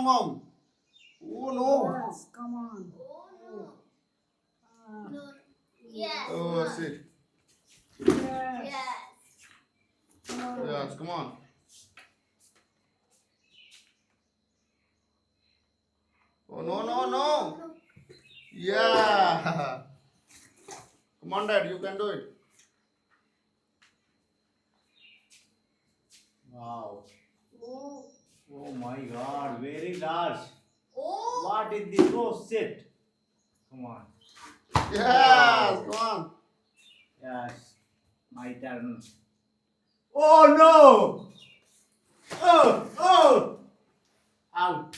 mom. Oh no. Yes, come on. Oh no. Ah, No. Yes. Oh, see. yes. Yes. Oh, Yes, come on. Oh no, no, no. Yeah. Come on, Dad, you can do it. Wow. Oh. Oh my God, very large. Oh. What is this? Oh shit. Come on. Yes, come on. Yes. My turn. Oh no! Oh! Oh! Out.